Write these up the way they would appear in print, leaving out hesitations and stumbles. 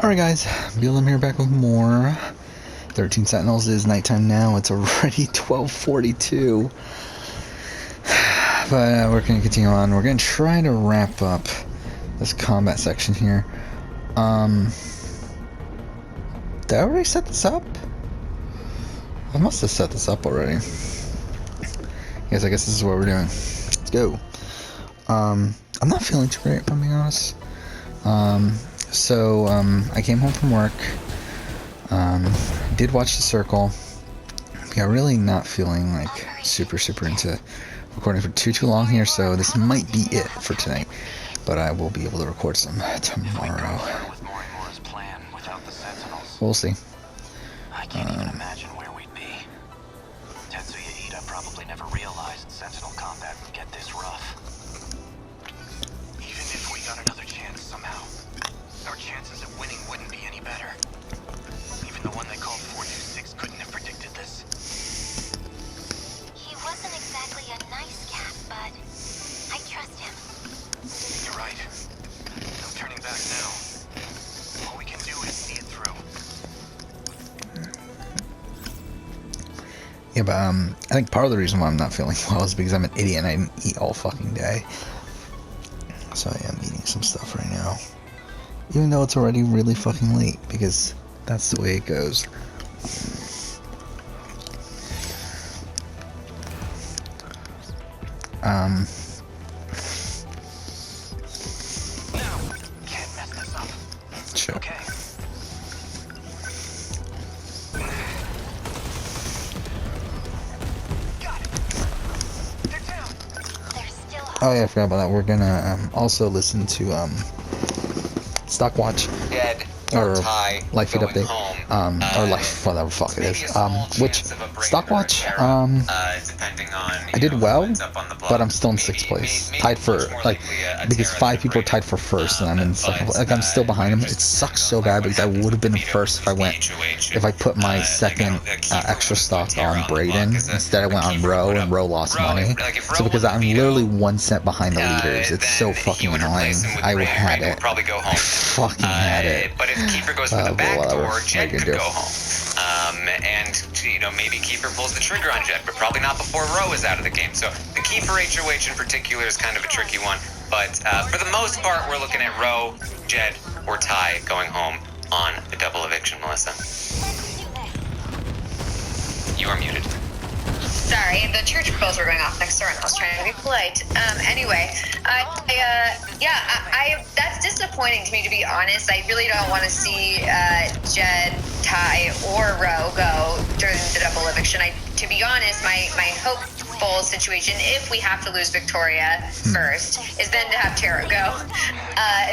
Alright guys, I'm here back with more 13 Sentinels. It is nighttime now. It's already 12:42. But we're going to continue on. We're going to try to wrap up this combat section here. Did I already set this up? I must have set this up already. Yes, I guess this is what we're doing. Let's go. I'm not feeling too great, if I'm being honest. So I came home from work, did watch The Circle. Yeah, really not feeling like super into recording for too long here, so this might be it for tonight, but I will be able to record some tomorrow. We'll see. I can't even imagine where we'd be. Tetsuya Ida probably never realized Sentinel combat would get this rough. Even if we got another chance somehow, our chances of winning wouldn't be any better. Even the one they called 426 couldn't have predicted this. He wasn't exactly a nice cat, but I trust him. You're right. No turning back now. All we can do is see it through. Yeah, but I think part of the reason why I'm not feeling well is because I'm an idiot and I didn't eat all fucking day. So I am eating some stuff right now. Even though it's already really fucking late, because that's the way it goes. No, can't mess this up. Sure. Okay. Got it. They're down. There's still hope. Oh yeah, I forgot about that. We're gonna also listen to Stockwatch Dead or Ty Life Feed going Update, home. or Life, whatever the fuck it Maybe a is. small Which chance of a break Stockwatch, for Terra, depending on, I did well, who ends up on the block. but I'm still in 6th place, tied for like because 5 people are tied for first, and I'm in 2nd place. Like I'm still behind them. It sucks so bad because I would have been first if I put my second extra stock on Braden. Instead, I went on Roe, and Roe lost money. So because I'm literally 1 cent behind the leaders, it's so fucking annoying. I had it. I fucking had it. But if Keeper goes for the back whatever. door, Jet What you could do? go home. And maybe Keeper pulls the trigger on Jet, but probably not before Roe is out of the game. So the key for HOH in particular is kind of a tricky one. But for the most part, we're looking at Roe, Jet, or Ty going home on the double eviction, Melissa. You are muted. Sorry, the church bells were going off next door and I was trying to be polite. Anyway, that's disappointing to me, to be honest. I really don't want to see Jed, Ty, or Ro go during the double eviction. To be honest, my hopeful situation, if we have to lose Victoria first, is then to have Tara go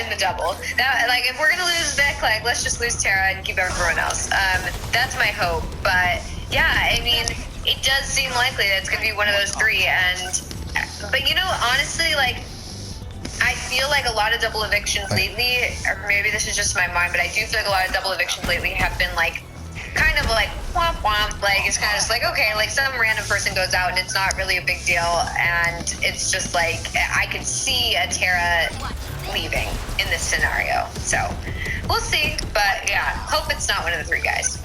in the double. That, like, if we're going to lose Vic, like, let's just lose Tara and keep everyone else. That's my hope. But, yeah, I mean, it does seem likely that it's going to be one of those three. But honestly, like, I feel like a lot of double evictions lately, or maybe this is just my mind, but I do feel like a lot of double evictions lately have been like, kind of like womp womp. Like, it's kind of just like, okay, like some random person goes out and it's not really a big deal, and it's just like I could see a Tara leaving in this scenario. So we'll see, but yeah, hope it's not one of the three guys.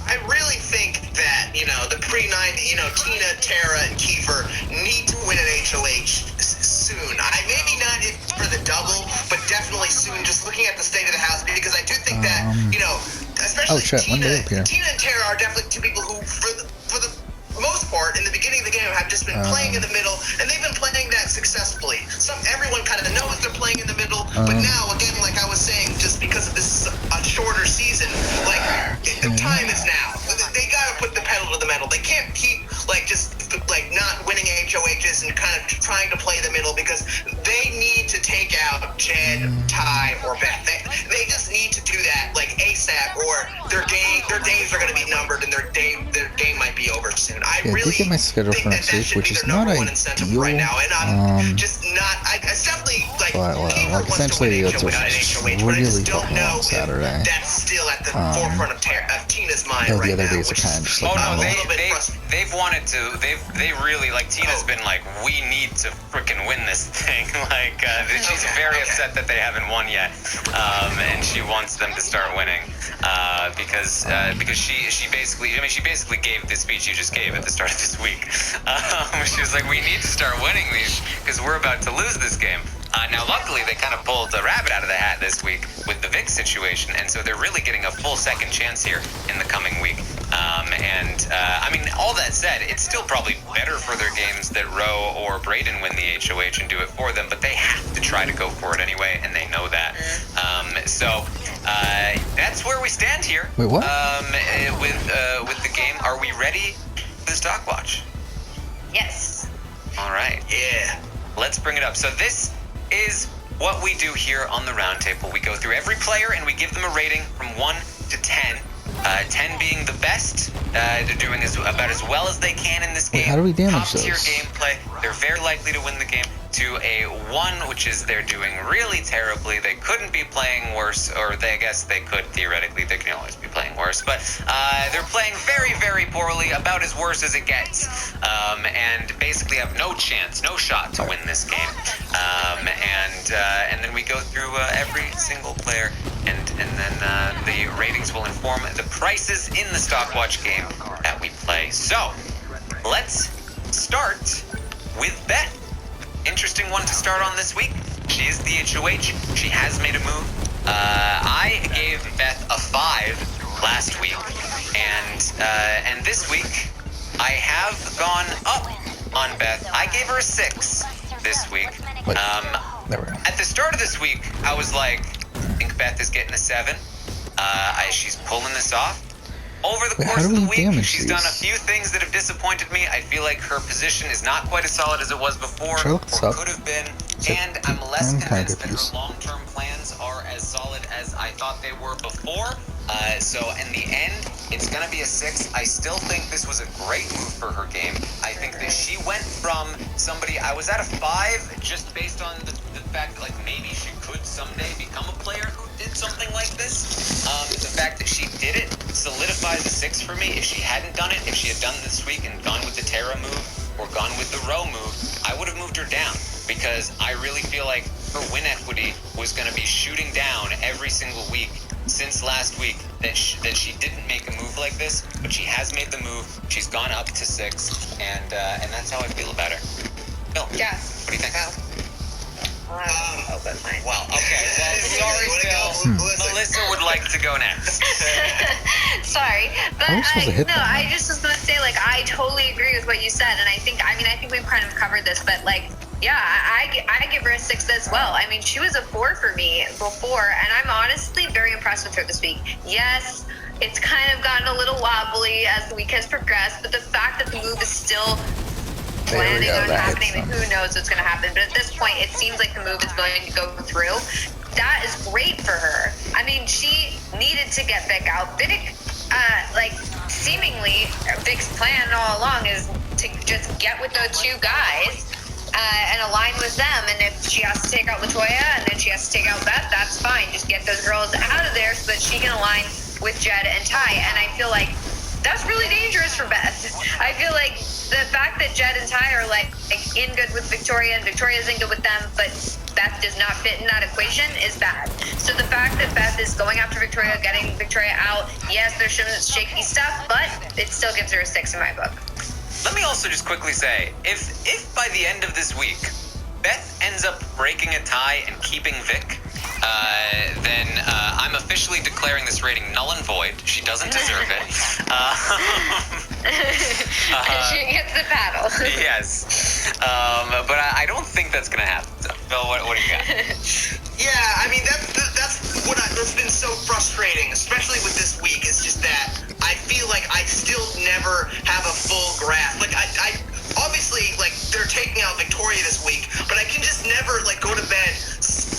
I really think that, the pre-90, Tina, Tara, and Kiefer need to win an HOH soon. Maybe not for the double, but definitely soon, just looking at the state of the house, because I do think that, especially Tina and Tara are definitely two people who, for the most part, in the beginning of the game, have just been playing in the middle, and they've been playing that successfully. Everyone kind of knows they're playing in the middle, but now, again, like I was saying, just because of this a shorter season, like, the time is now. They gotta put the pedal to the metal. They can't keep, not winning HOHs and kind of trying to play the middle, because they need to take out Jed, Ty, or Beth. They just need to do that, like, ASAP, or their days are gonna be numbered, and their game might be over soon. I really get my schedule think for that next week, should which be is their number not one incentive ideal. right now, and I'm just not. It's definitely like, But, Kiefer like, wants to win essentially, it's HOH, a but I just really don't fucking know long if Saturday. that's still at the forefront of Tina's mind Though right the other now, days are which kind of is just Oh like no, normal. they've wanted to. They really like Tina's been like, we need to freaking win this thing. Like she's very upset that they haven't won yet, and she wants them to start winning because she basically gave the speech you just gave at the start of this week. She was like, we need to start winning these because we're about to lose this game. Now, luckily, they kind of pulled a rabbit out of the hat this week with the Vic situation, and so they're really getting a full second chance here in the coming week. I mean, all that said, it's still probably better for their games that Roe or Brayden win the HOH and do it for them, but they have to try to go for it anyway, and they know that. So that's where we stand here. Wait, what? With the game. Are we ready for the stock watch? Yes. All right. Yeah. Let's bring it up. So this is what we do here on the roundtable. We go through every player and we give them a rating from 1 to 10. 10 being the best, they're doing about as well as they can in this game. Wait, how do we damage Top tier those? gameplay. They're very likely to win the game. To a 1, which is they're doing really terribly. They couldn't be playing worse, or I guess they could theoretically. They can always be playing worse, but they're playing very, very poorly, about as worse as it gets, and basically have no chance, no shot to win this game. And then we go through every single player, and then the ratings will inform the prices in the Stockwatch game that we play. So let's start with Beth. Interesting one to start on this week. She is the HOH. She has made a move. I gave Beth a 5 last week, and this week I have gone up on Beth. I gave her a 6 this week. Wait, there we go. At the start of this week, I was like, I think Beth is getting a 7. She's pulling this off. Over the Wait, course how of do the we week, damage she's these? done a few things that have disappointed me. I feel like her position is not quite as solid as it was before, Should I look this or up? could have been, Is it- and I'm less I'm kinda convinced that her confused. long-term plans are as solid as I thought they were before. So in the end, it's going to be a 6. I still think this was a great move for her game. I think that she went from somebody, I was at a 5 just based on the fact that like maybe she could someday become a player who did something like this. The fact that she did it solidifies a 6 for me. If she hadn't done it, if she had done this week and gone with the Terra move or gone with the Row move, I would have moved her down because I really feel like her win equity was going to be shooting down every single week since last week that she didn't make a move like this, but she has made the move. She's gone up to 6, and that's how I feel about her. Bill, Yeah. what do you think? Open mine. Well, okay. Well, sorry, Bill. Melissa would like to go next. Sorry, but How are we supposed to hit that I now? just was gonna say, like, I totally agree with what you said, and I think we've kind of covered this, but like, yeah, I give her a 6 as well. I mean, she was a 4 for me before, and I'm honestly very impressed with her this week. Yes, it's kind of gotten a little wobbly as the week has progressed, but the fact that the move is still There we planning go, on that happening, hits and them. who knows what's going to happen. But at this point, it seems like the move is going to go through. That is great for her. I mean, she needed to get Vic out. Vic, seemingly, Vic's plan all along is to just get with those 2 guys and align with them. And if she has to take out Latoya and then she has to take out Beth, that's fine. Just get those girls out of there so that she can align with Jed and Ty. And I feel like that's really dangerous for Beth. I feel like the fact that Jed and Ty are like in good with Victoria and Victoria's in good with them, but Beth does not fit in that equation is bad. So the fact that Beth is going after Victoria, getting Victoria out, yes, there's some shaky stuff, but it still gives her a 6 in my book. Let me also just quickly say, if by the end of this week, Beth ends up breaking a tie and keeping Vic, then I'm officially declaring this rating null and void. She doesn't deserve it. She gets the paddle. Yes. But I don't think that's going to happen. Phil, what do you got? Yeah, I mean that's that's been so frustrating, especially with this week. Is just that I feel like I still never have a full grasp. Like I obviously like they're taking out Victoria this week, but I can just never like go to bed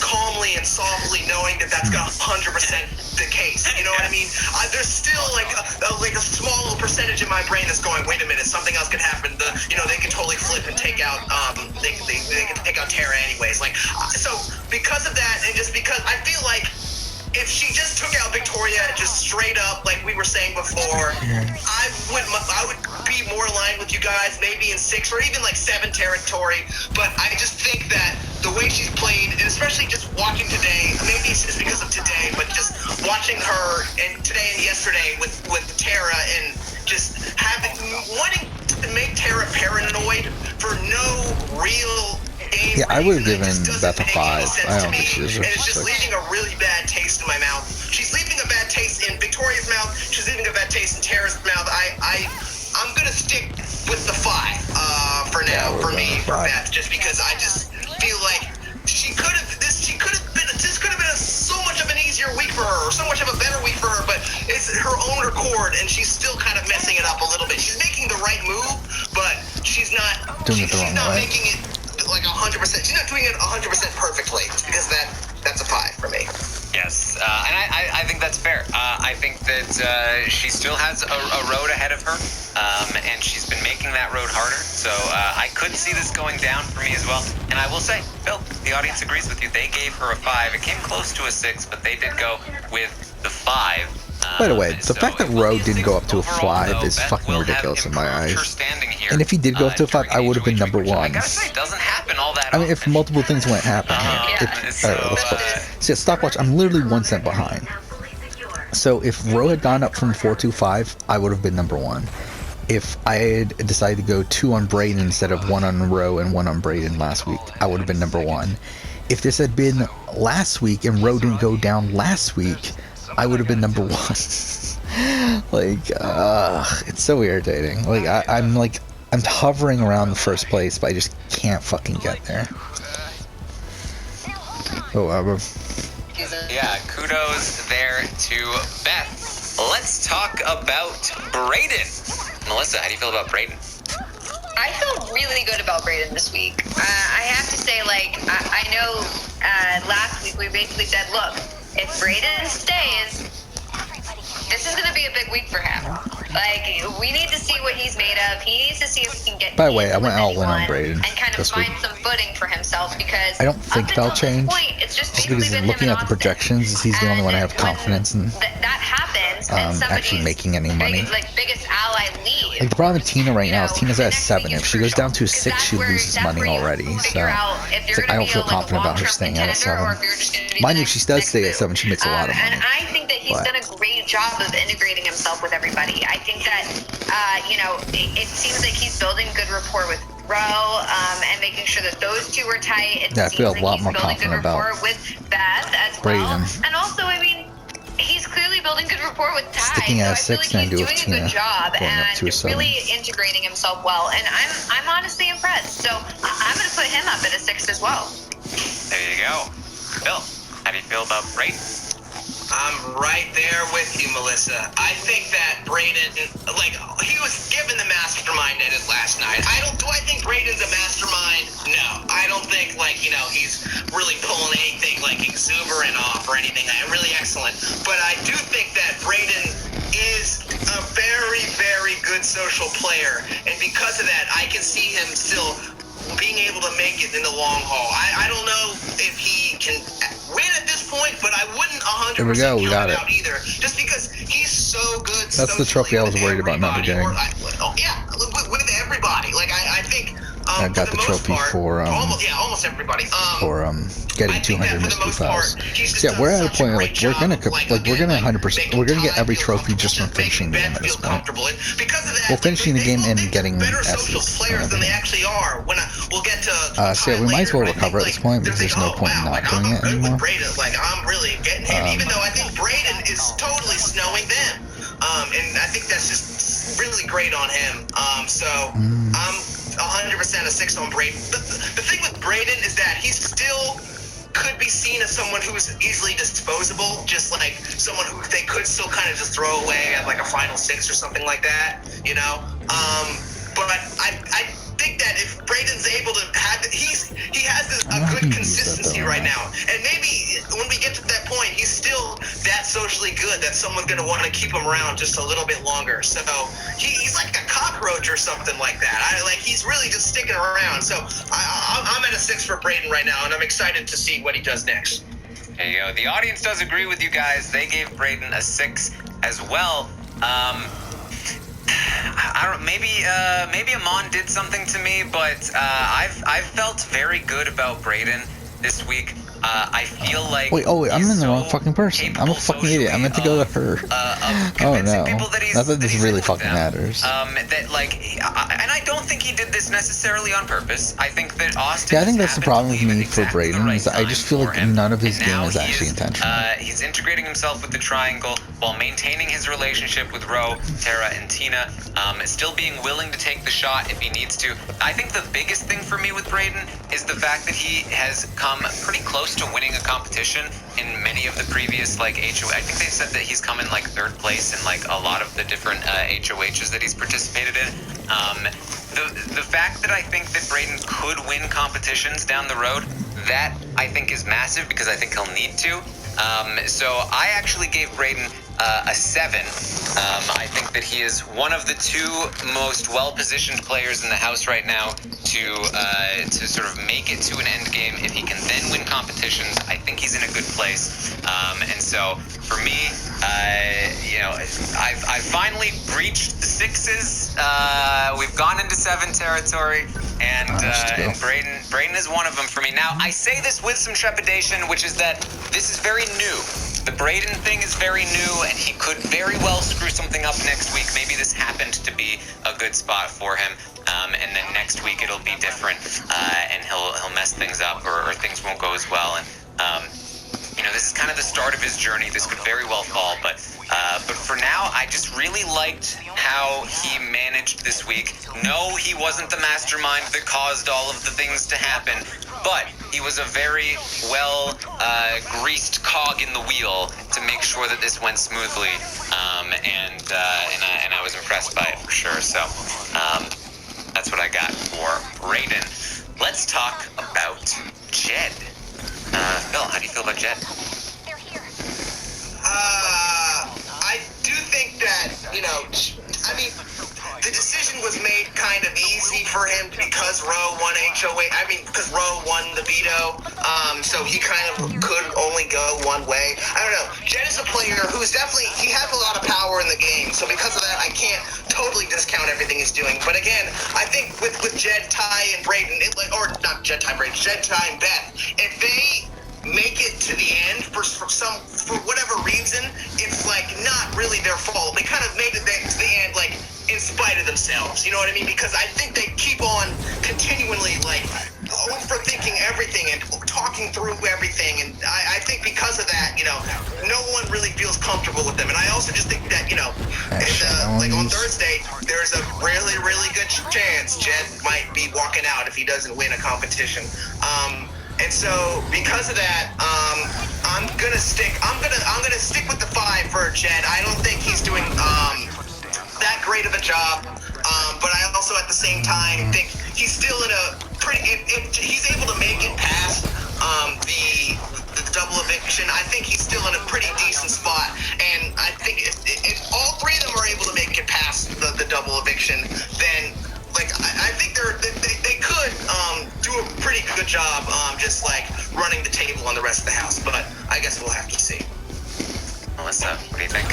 calmly and softly knowing that that's 100% the case. You know what I mean, there's still like a small little percentage in my brain that's going, wait a minute, something else could happen. They could totally flip and take out they can take out Terra anyways. Like, so because of that, and just because I feel like if she just took out Victoria just straight up, like we were saying before, I would be more aligned with you guys, maybe in 6 or even like 7 territory. But I just think that the way she's played, and especially just watching today, maybe it's just because of today, but just watching her and today and yesterday with Terra and just wanting to make Terra paranoid for no real game. Yeah, I would have given Beth a 5. I don't think she deserves and it's just 6. leaving a really bad taste in my mouth. She's leaving a bad taste in Victoria's mouth. She's leaving a bad taste in Terra's mouth. I'm gonna stick with the 5 for now, for me, for Beth, just because I just feel like this could have been so much of an easier week for her, or so much of a better week for her, but it's her own accord, and she's still kind of messing it up a little bit. She's making the right move, but she's not doing it the wrong way. making it like 100%. She's not doing it 100% perfectly, because that's a 5 for me. Yes, and I think that's fair. I think that she still has a road ahead of her, and she's been making that road harder. So I could see this going down for me as well. And I will say, Phil, the audience agrees with you. They gave her a 5. It came close to a 6, but they did go with the 5. By the way, the fact that Roe didn't go up to a 5 is fucking ridiculous in my eyes. And if he did go up to a 5, I would have been number 1. I gotta say, it doesn't happen all that I mean, if multiple things went happen. So yeah, stopwatch. I'm literally 1 cent behind. So if Roe had gone up from 4 to 5, I would have been number 1. If I had decided to go 2 on Brayden instead of 1 on Roe and 1 on Brayden last week, I would have been number 1. If this had been last week and Roe didn't go down last week, I would have been number 1. It's so irritating. I'm hovering around the first place, but I just can't fucking get there. Yeah, kudos there to Beth. Let's talk about Brayden. Melissa, how do you feel about Brayden? I feel really good about Brayden this week. I have to say, I know last week we basically said, look, if Brayden stays, this is going to be a big week for him. We need to see what he's made of. He needs to see if he can get. By the way, I went all in on Brayden and kind of find some footing for himself, because I don't think that'll change. It's just because looking at the projections, he's the only one I have confidence in. That happens, and actually making any money. Biggest ally leaves. The problem with Tina right now is Tina's at 7. If she goes down to a 6, she loses money already. So I don't feel confident about her staying at a 7. Mind you, if she does stay at 7, she makes a lot of money. And I think that he's done a great job of integrating himself with everybody. I think that it seems like he's building good rapport with Roe, and making sure that those two are tight. I feel a lot more confident about with Beth as Brayden. well. And also, he's clearly building good rapport with Ty. Sticking at so 6 I and feel do like with he's doing Tina, a good job going up to a and 7. really integrating himself well. And I'm honestly impressed. So I'm going to put him up at a 6 as well. There you go. Phil, how do you feel about Brayden? I'm right there with you, Melissa. I think that Brayden, he was given the mastermind edit last night. Do I think Brayden's a mastermind? No. I don't think, he's really pulling anything, exuberant off or anything. Really excellent. But I do think that Brayden is a very, very good social player. And because of that, I can see him still being able to make it in the long haul. I don't know if he can win at this point, but I wouldn't 100% There we go, we got it. out either. Just because he's so good. That's the trophy I was worried about not getting. With everybody. I think I got the trophy for almost everybody. For getting 200 mystery files. So yeah, we're at a point we're gonna 100%. We're gonna get every trophy just from finishing the game at this point. Well, finishing the game and getting S's. Than they actually are. When we'll get to. So yeah, we might as well recover at this point because there's no point in not doing it anymore. I'm really getting him, even though I think Brayden is totally snowing them. And I think that's just really great on him. So I'm 100% a 6 on Brayden. The thing with Brayden is that he's still could be seen as someone who's easily disposable, just like someone who they could still kind of just throw away at a final 6 or something like that, But I think that if Brayden's able to have he has a good consistency right now, and maybe when we get to that point, he's still that socially good that someone's going to want to keep him around just a little bit longer. So he's like a cockroach or something like that. He's really just sticking around. So I'm at a 6 for Brayden right now, and I'm excited to see what he does next. There you go. The audience does agree with you guys. They gave Brayden a 6 as well. I don't. Maybe Amon did something to me, but I've felt very good about Brayden this week. I feel like wait, I'm in the wrong fucking person. I'm a fucking idiot. I meant to go to her. Oh no. Not that this really fucking matters. And I don't think he did this necessarily on purpose. I think that Austin. Yeah, I think that's the problem with me for Brayden, is that I just feel like none of his game is actually intentional. He's integrating himself with the triangle while maintaining his relationship with Ro, Tara, and Tina. Still being willing to take the shot if he needs to. I think the biggest thing for me with Brayden is the fact that he has come pretty close to winning a competition in many of the previous HOH. I think they said that he's come in 3rd place in a lot of the different HOHs that he's participated in. The fact that I think that Brayden could win competitions down the road, that I think is massive because I think he'll need to. So I actually gave Brayden a 7. I think that he is one of the 2 most well-positioned players in the house right now to sort of make it to an end game. If he can then win competitions, I think he's in a good place. And so for me, I've finally breached the 6s. We've gone into 7 territory, and Brayden is one of them for me. Now, I say this with some trepidation, which is that this is very new. The Brayden thing is very new, and he could very well screw something up next week. Maybe this happened to be a good spot for him, and then next week it'll be different, and he'll mess things up, or things won't go as well. And this is kind of the start of his journey. This could very well fall, but for now, I just really liked how he managed this week. No, he wasn't the mastermind that caused all of the things to happen, but he was a very well greased cog in the wheel to make sure that this went smoothly, and I was impressed by it for sure. So that's what I got for Brayden. Let's talk about Jed. Phil, how do you feel about Jed? They're here. I do think that, the decision was made kind of easy for him because Ro won HOA. Because Ro won the veto, so he kind of could only go one way. I don't know. Jed is a player who's he has a lot of power in the game, so because of that, I can't totally discount everything he's doing. But again, I think with Jed, Ty, and Brayden, or not Jed, Ty, Brayden, Jed, Ty, and Beth, if they make it to the end for whatever reason, it's not really their fault. They kind of made it to the end in spite of themselves, you know what I mean? Because I think they keep on continually overthinking everything and talking through everything, and I think because of that, no one really feels comfortable with them. And I also just think that on Thursday, there's a really, really good chance Jed might be walking out if he doesn't win a competition. And so because of that, I'm gonna stick with the 5 for Jed. I don't think he's doing that great of a job, but I also at the same time think he's still in a pretty. If he's able to make it past the double eviction, I think he's still in a pretty decent spot. And I think if all 3 of them are able to make it past the double eviction, then I think they could do a pretty good job just running the table on the rest of the house. But I guess we'll have to see. Melissa, what do you think?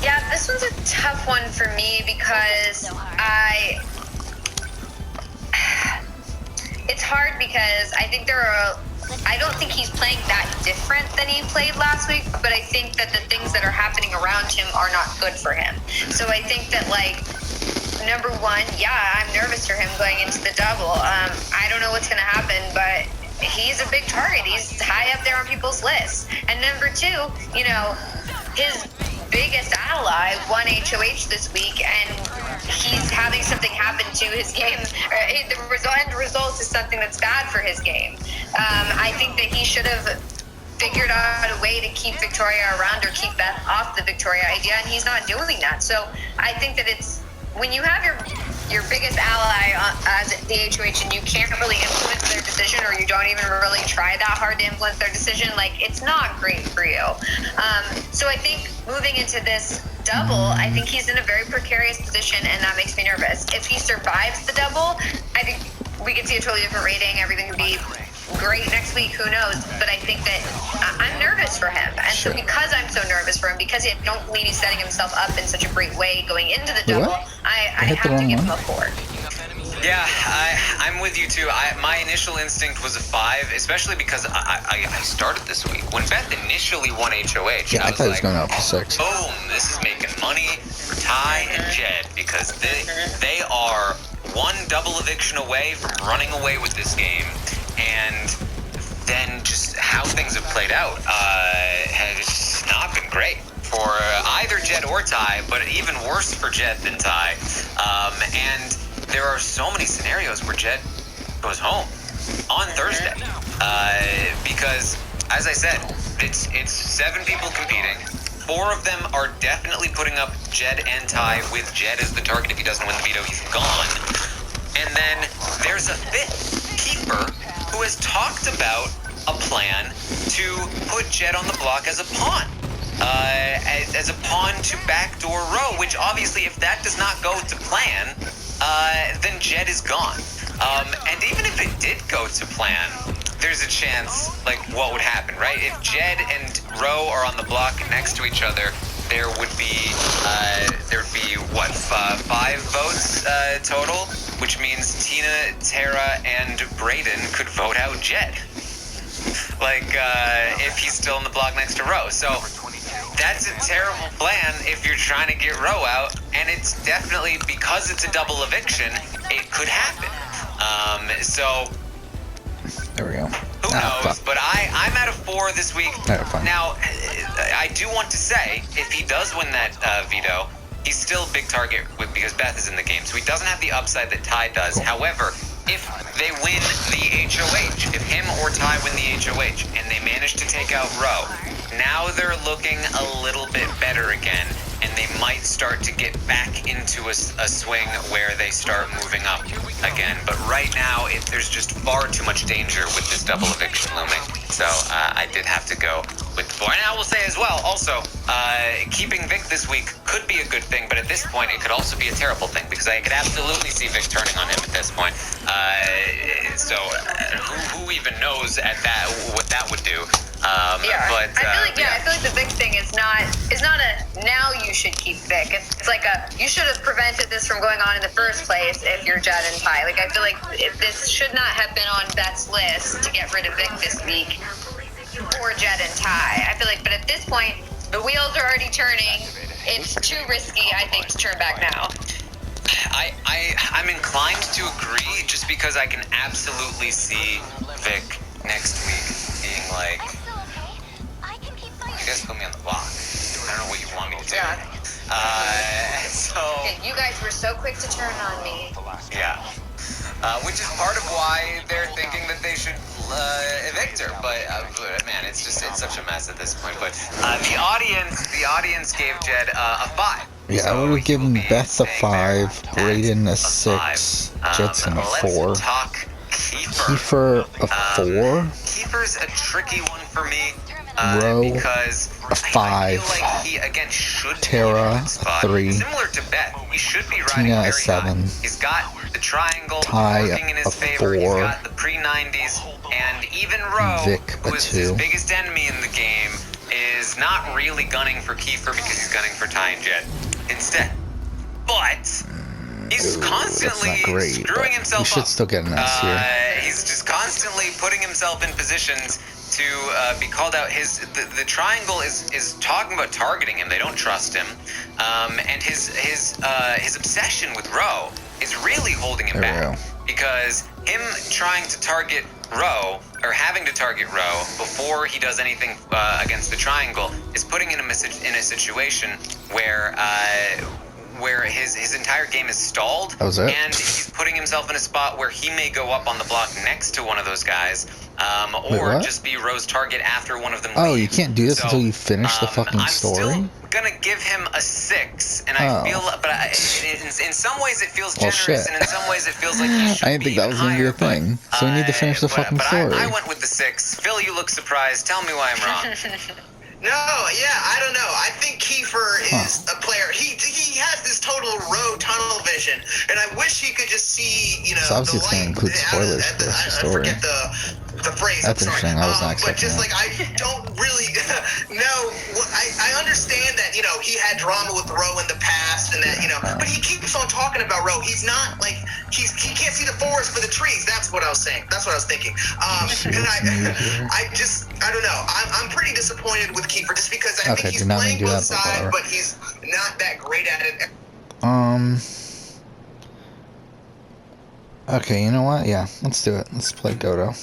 Yeah, this one's a tough one for me because it's hard because I think I don't think he's playing that different than he played last week, but I think that the things that are happening around him are not good for him. So I think that number 1, yeah, I'm nervous for him going into the double. I don't know what's going to happen, but he's a big target. He's high up there on people's lists. And number 2, his biggest ally won HOH this week, and he's having something happen to his game. The end result is something that's bad for his game. I think that he should have figured out a way to keep Victoria around or keep Beth off the Victoria idea, and he's not doing that. So I think that when you have your your biggest ally as the HOH, and you can't really influence their decision, or you don't even really try that hard to influence their decision, like, it's not great for you. So I think moving into this double, I think he's in a very precarious position, and that makes me nervous. If he survives the double, I think we could see a totally different rating. Everything would be great next week, who knows? But I think that I'm nervous for him. And so because I'm so nervous for him, because I don't believe he's setting himself up in such a great way going into the double, I have to give him a 4. Yeah, I'm with you too. My initial instinct was a 5, especially because I started this week. When Beth initially won HOH, I thought he was going up to 6. Boom, this is making money for Ty and Jed, because they are one double eviction away from running away with this game. And then just how things have played out has not been great for either Jed or Ty, but even worse for Jed than Ty. And there are so many scenarios where Jed goes home on Thursday. Because, as I said, it's 7 people competing. 4 of them are definitely putting up Jed and Ty, with Jed as the target. If he doesn't win the veto, he's gone. And then there's a 5th keeper who has talked about a plan to put Jed on the block as a pawn. As a pawn to backdoor Row, which obviously, if that does not go to plan, then Jed is gone. And even if it did go to plan, there's a chance, like, what would happen, right? If Jed and Row are on the block next to each other, there would be what, 5 votes total, which means Tina, Tara, and Brayden could vote out Jed. Like, if he's still on the block next to Row. So that's a terrible plan if you're trying to get Row out, and it's definitely, because it's a double eviction, it could happen. So there we go. Who knows? But I'm at a 4 this week. Now, I do want to say, if he does win that veto, he's still a big target because Beth is in the game, so he doesn't have the upside that Ty does. Cool. However, if they win the HOH, if him or Ty win the HOH, and they manage to take out Row, now they're looking a little bit better again, and they might start to get back into a swing where they start moving up again. But right now, there's just far too much danger with this double eviction looming. So I did have to go with the 4. And I will say as well, also, keeping Vic this week could be a good thing, but at this point, it could also be a terrible thing, because I could absolutely see Vic turning on him at this point. Who even knows at that what that would do? But, I feel like the Vic thing is not a now you should keep Vic. It's like a you should have prevented this from going on in the first place if you're Jed and Ty. Like, I feel like this should not have been on Beth's list to get rid of Vic this week for Jed and Ty. I feel like, but at this point, the wheels are already turning. It's too risky, I think, to turn back now. I'm inclined to agree, just because I can absolutely see Vic next week being like, you guys put me on the block. I don't know what you want me to do. Yeah. Okay, you guys were so quick to turn on me. Yeah. Which is part of why they're thinking that they should evict her. But man, it's such a mess at this point. But the audience gave Jed a 5. Yeah, so I would have given Beth a 5, Brayden a 6, Jetson a 4. Let's talk Kiefer. Kiefer a 4. Kiefer's a tricky one for me. Row because a 5. I feel like he again should Tara be a spot. 3. Similar to Beth, he should be riding Tina very a 7. high. He's got the triangle Ty working in his a favor. 4. He's got the pre-90s, and even Rowe, Vic a who is 2. his biggest enemy in the game, is not really gunning for Kiefer because he's gunning for Ty and Jed instead. But he's constantly screwing himself up. He should still get an S here. He's just constantly putting himself in positions to be called out. The triangle is talking about targeting him. They don't trust him, and his obsession with Rowe is really holding him back, because him trying to target Rowe, or having to target Rowe before he does anything against the triangle, is putting him in a situation where his entire game is stalled, and he's putting himself in a spot where he may go up on the block next to one of those guys, Wait, or what? just be Ro's target after one of them Oh, you leaves. can't do this So, until you finish the fucking story? I'm still gonna give him a 6, and I feel, but in some ways it feels Well, generous, shit. and in some ways it feels like he should I didn't think that was gonna be a thing. So we need to finish the fucking story. I went with the 6. Phil, you look surprised. Tell me why I'm wrong. No, yeah, I don't know. I think Kiefer is a player. He has this total Row tunnel vision, and I wish he could just see, you know, So obviously the it's gonna light. include spoilers for the I story. forget the phrase. That's I'm sorry. interesting. I was not But expecting just that. like I don't really know. I understand that, you know, he had drama with Row in the past, and that, you know, but he keeps on talking about Row. He's not like he can't see the forest for the trees. That's what I was saying. That's what I was thinking. And I don't know. I'm pretty disappointed with Kiefer just because I think he's playing both sides, but he's not that great at it. Okay, you know what? Yeah, let's do it. Let's play Gouto.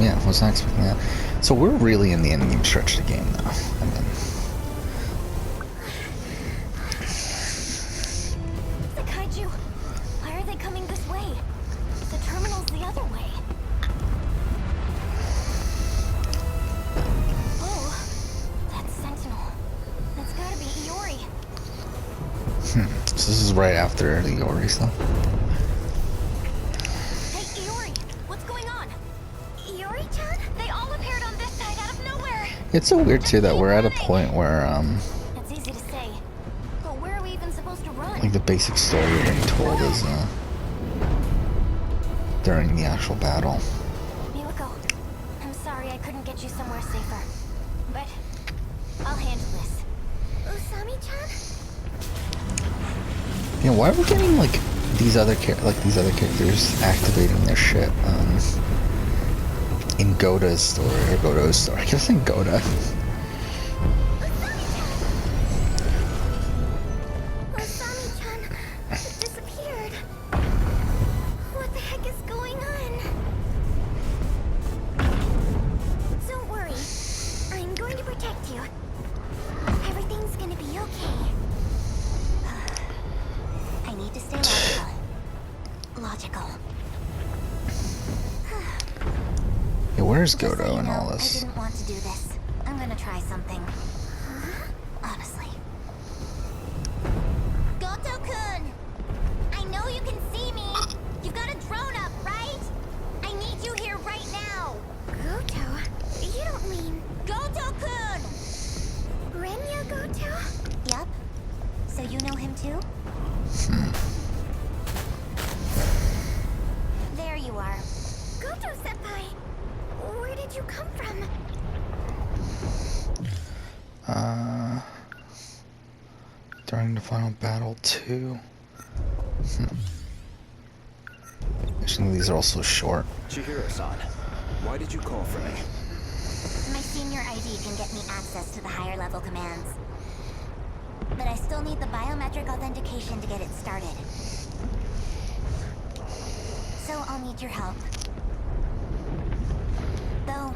Yeah, was not expecting that. So we're really in the endgame stretch of the game now. I mean, The kaiju. Why are they coming this way? The terminal's the other way. Oh, that's Sentinel. That's gotta be Iori. so this is right after the Iori stuff. Hey, Iori, what's going on? Iori-chan? They all appeared on this side out of nowhere. It's so weird too that we're at a point where It's easy to say, but where are we even supposed to run? like the basic story we're getting told is during the actual battle. Miwako, I'm sorry I couldn't get you somewhere safer, but I'll handle this. Usami-chan? You know, why are we getting like these other characters activating their shit in Gota's story or Goto's story? I keep saying Gouto. Usami-chan disappeared. What the heck is going on? Don't worry. I'm going to protect you. Everything's gonna be okay. I need to stay logical. Yeah, where's Just so Gouto you and know, all I this? didn't want to do this. I'm gonna try something. Honestly. Gouto-kun! I know you can see me! You've got a drone up, right? I need you here right now! Gouto? You don't mean... Gouto-kun! Renya Gouto? Yup. So you know him too? There you are. Gouto-senpai! Where did you come from? During the final battle too. Actually, these are also short. Chihiro-san, why did you call for me? My senior ID can get me access to the higher level commands. But I still need the biometric authentication to get it started. So I'll need your help. Though,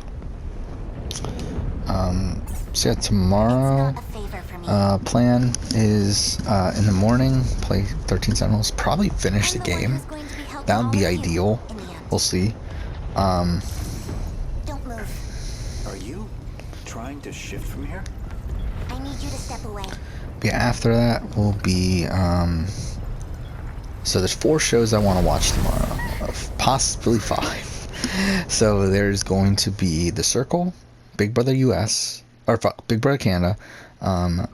So yeah, tomorrow, it's not a favor for me. plan is in the morning, play 13 Sentinels, probably finish the I'm one game. who's going to be helping That would be all of you ideal. in the end. We'll see. Don't move. Are you trying to shift from here? I need you to step away. Yeah, after that will be, so there's 4 shows I want to watch tomorrow, possibly 5. So there's going to be The Circle, Big Brother US, or Big Brother Canada, what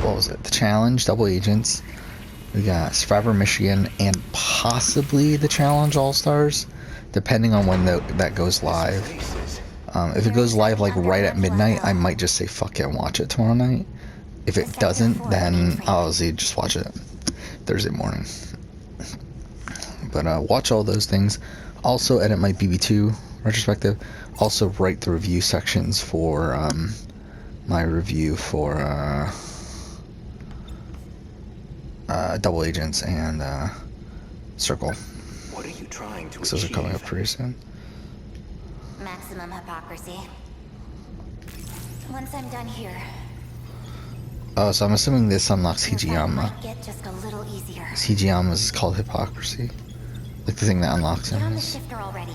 was it? The Challenge, Double Agents. We got Survivor Michigan, and possibly the Challenge All-Stars, depending on when that goes live. If it goes live like right at midnight, I might just say fuck it and watch it tomorrow night. If it doesn't, then I'll obviously just watch it Thursday morning. But watch all those things. Also edit my BB2 retrospective. Also write the review sections for my review for Double Agents and Circle. What are you trying to Those are coming up pretty soon. Maximum hypocrisy. Once I'm done here, Oh, so I'm assuming this unlocks Hijiyama. Might get just a little easier. Hijiyama is called hypocrisy. Like the thing that unlocks Get him on the is. shifter already.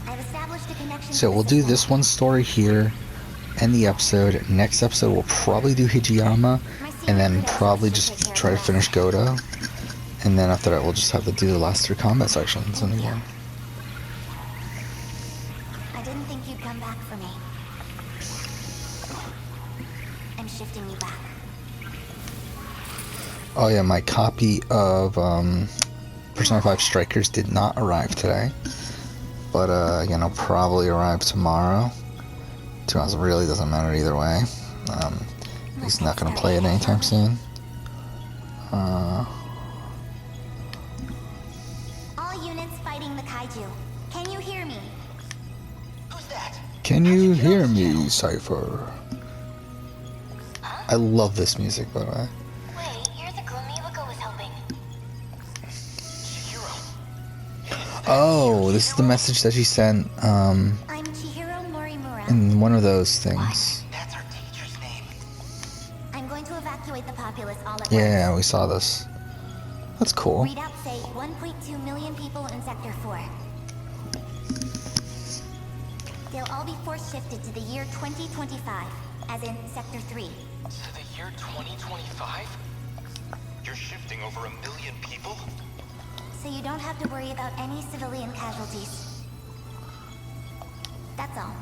I've established a connection. So we'll do this one story here, end the episode. Next episode we'll probably do Hijiyama, and then probably just try to finish Gouto. And then after that we'll just have to do the last 3 combat sections in the game. I didn't think you'd come back for me. I'm shifting you back. Oh yeah, my copy of Persona 5 Strikers did not arrive today. But again, it'll probably arrive tomorrow. To be honest, it really doesn't matter either way. He's not going to play it anytime soon. All units fighting the kaiju. Can you hear me? Who's that? Can you hear me, Cypher? I love this music, by the way. Wait, you're the gloomy Iwako was helping. Chihiro. Oh, this is the message that she sent I'm Chihiro Morimura. in one of those things. That's our teacher's name. I'm going to evacuate the populace all at once. Yeah, we saw this. That's cool. Readouts say 1.2 million people in Sector 4. They'll all be force shifted to the year 2025, as in Sector 3. To the year 2025? You're shifting over 1 million people? So you don't have to worry about any civilian casualties. That's all.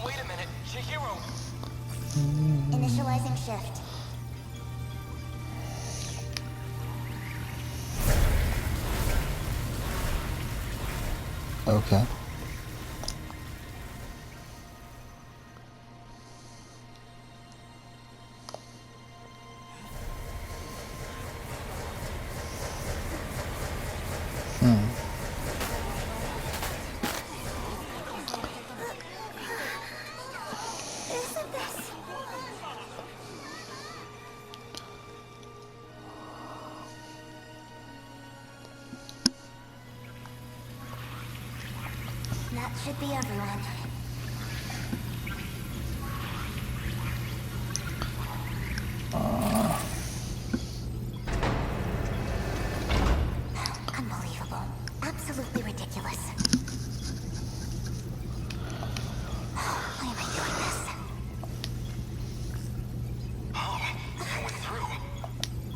Wait a minute, Chihiro! Initializing shift. Okay. Isn't this? That should be everyone. Unbelievable. Absolutely ridiculous. Why am I doing this? Oh, I went through.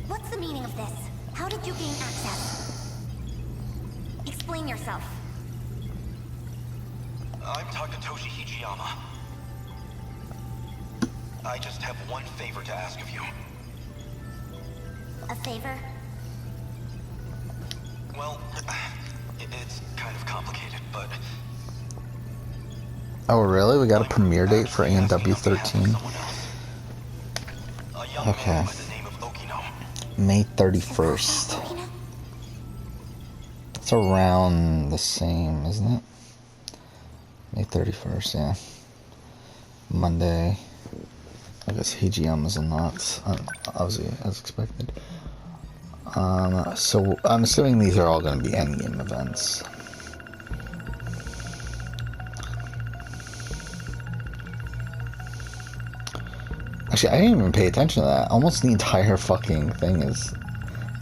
What's the meaning of this? How did you gain access? Explain yourself. I'm Takatoshi Hijiyama. I just have one favor to ask of you. A favor? Well, it's kind of complicated, but... Oh, really? We got a premiere date for I'm asking ANW on behalf of 13? someone else. A young Okay. man by the name of Okino. May 31st. Okina? It's around the same, isn't it? May 31st, yeah. Monday. I guess Hijiyama's unlocked, obviously, as expected. So I'm assuming these are all going to be endgame events. Actually, I didn't even pay attention to that. Almost the entire fucking thing is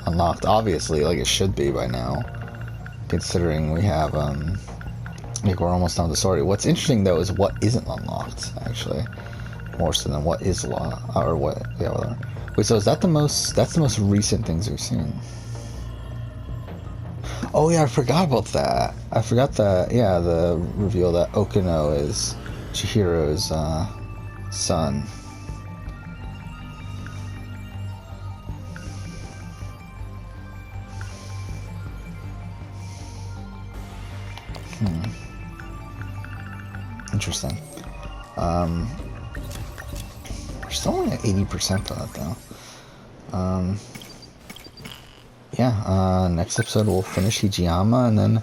unlocked. Obviously, like it should be by now. Considering we have, like we're almost done with the story. What's interesting though is what isn't unlocked, actually. More so than what is locked, or what, yeah, whatever. Wait, so is that that's the most recent things we've seen? Oh yeah, I forgot about that. I forgot that, yeah, the reveal that Okino is Chihiro's, son. Interesting. We're still only at 80% for that though. Yeah, next episode we'll finish Hijiyama and then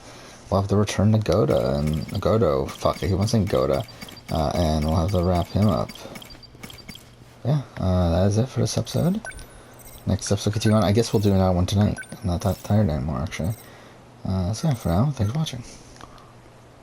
we'll have to return to Gouto, fuck it, he wasn't Gouto, and we'll have to wrap him up. Yeah, that is it for this episode. next episode continue on. I guess we'll do another one tonight. I'm not that tired anymore, actually. So yeah, for now, thanks for watching.